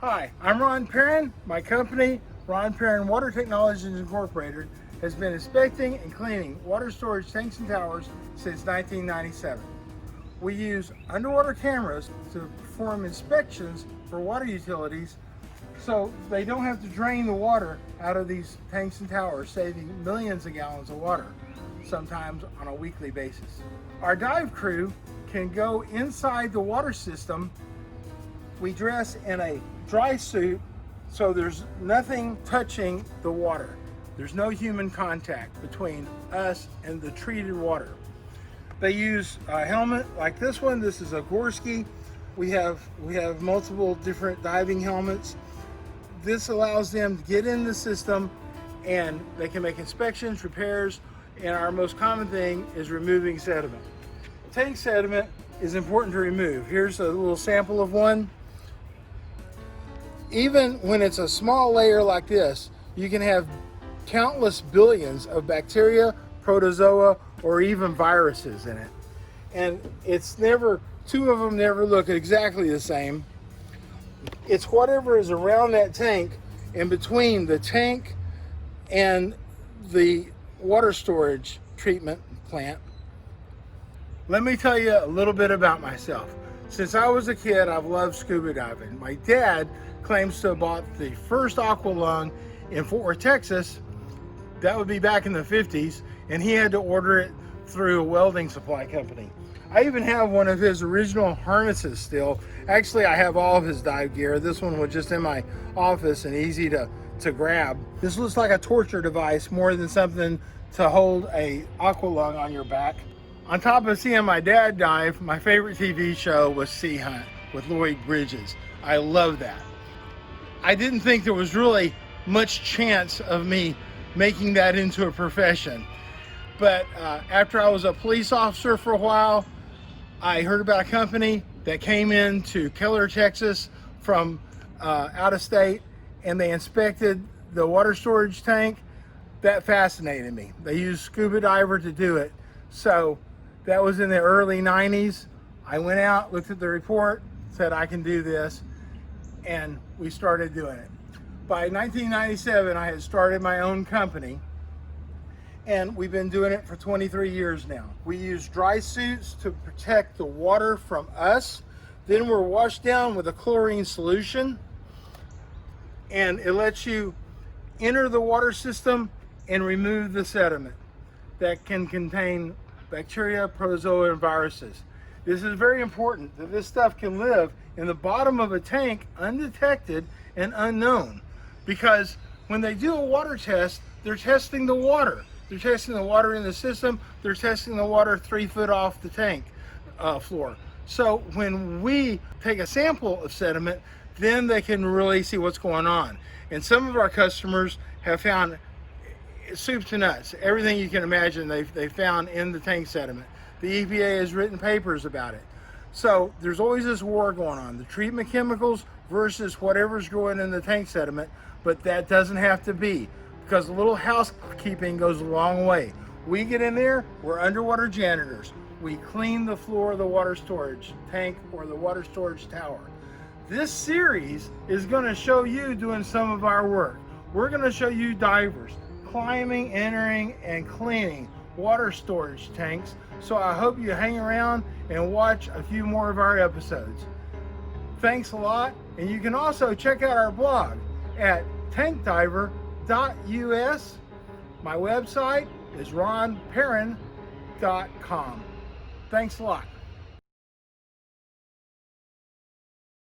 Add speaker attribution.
Speaker 1: Hi, I'm Ron Perrin. My company, Perrin Water Technologies Incorporated, has been inspecting and cleaning water storage tanks and towers since 1997. We use underwater cameras to perform inspections for water utilities so they don't have to drain the water out of these tanks and towers, saving millions of gallons of water, sometimes on a weekly basis. Our dive crew can go inside the water system. We dress in a dry suit so there's nothing touching the water. There's no human contact between us and the treated water. They use a helmet like this one. This is a Gorski. We have multiple different diving helmets. This allows them to get in the system and they can make inspections, repairs, and our most common thing is removing sediment. Tank sediment is important to remove. Here's a little sample of one. Even when it's a small layer like this, you can have countless billions of bacteria, protozoa, or even viruses in it. And it's never, two of them never look exactly the same. It's whatever is around that tank and between the tank and the water storage treatment plant. Let me tell you a little bit about myself. Since I was a kid, I've loved scuba diving. My dad claims to have bought the first aqua lung in Fort Worth, Texas. That would be back in the 50s, and he had to order it through a welding supply company. I even have one of his original harnesses still. Actually, I have all of his dive gear. This one was just in my office and easy to grab. This looks like a torture device more than something to hold a aqua lung on your back. On top of seeing my dad dive, my favorite TV show was Sea Hunt with Lloyd Bridges. I love that. I didn't think there was really much chance of me making that into a profession. But after I was a police officer for a while, I heard about a company that came into Keller, Texas from out of state, and they inspected the water storage tank. That fascinated me. They used scuba diver to do it. So that was in the early 90s. I went out, looked at the report, said I can do this, and we started doing it. By 1997, I had started my own company, and we've been doing it for 23 years now. We use dry suits to protect the water from us. Then we're washed down with a chlorine solution, and it lets you enter the water system and remove the sediment that can contain bacteria, protozoa, and viruses. This is very important that this stuff can live in the bottom of a tank undetected and unknown, because when they do a water test, they're testing the water. They're testing the water in the system. They're testing the water 3 foot off the tank floor. So when we take a sample of sediment, then they can really see what's going on. And some of our customers have found soup to nuts, everything you can imagine they found in the tank sediment. The EPA has written papers about it. So there's always this war going on, the treatment chemicals versus whatever's growing in the tank sediment, but that doesn't have to be, because a little housekeeping goes a long way. We get in there, we're underwater janitors. We clean the floor of the water storage tank or the water storage tower. This series is going to show you doing some of our work. We're going to show you divers climbing, entering, and cleaning water storage tanks. So I hope you hang around and watch a few more of our episodes. Thanks a lot, and you can also check out our blog at tankdiver.us. My website is ronperrin.com. Thanks a lot.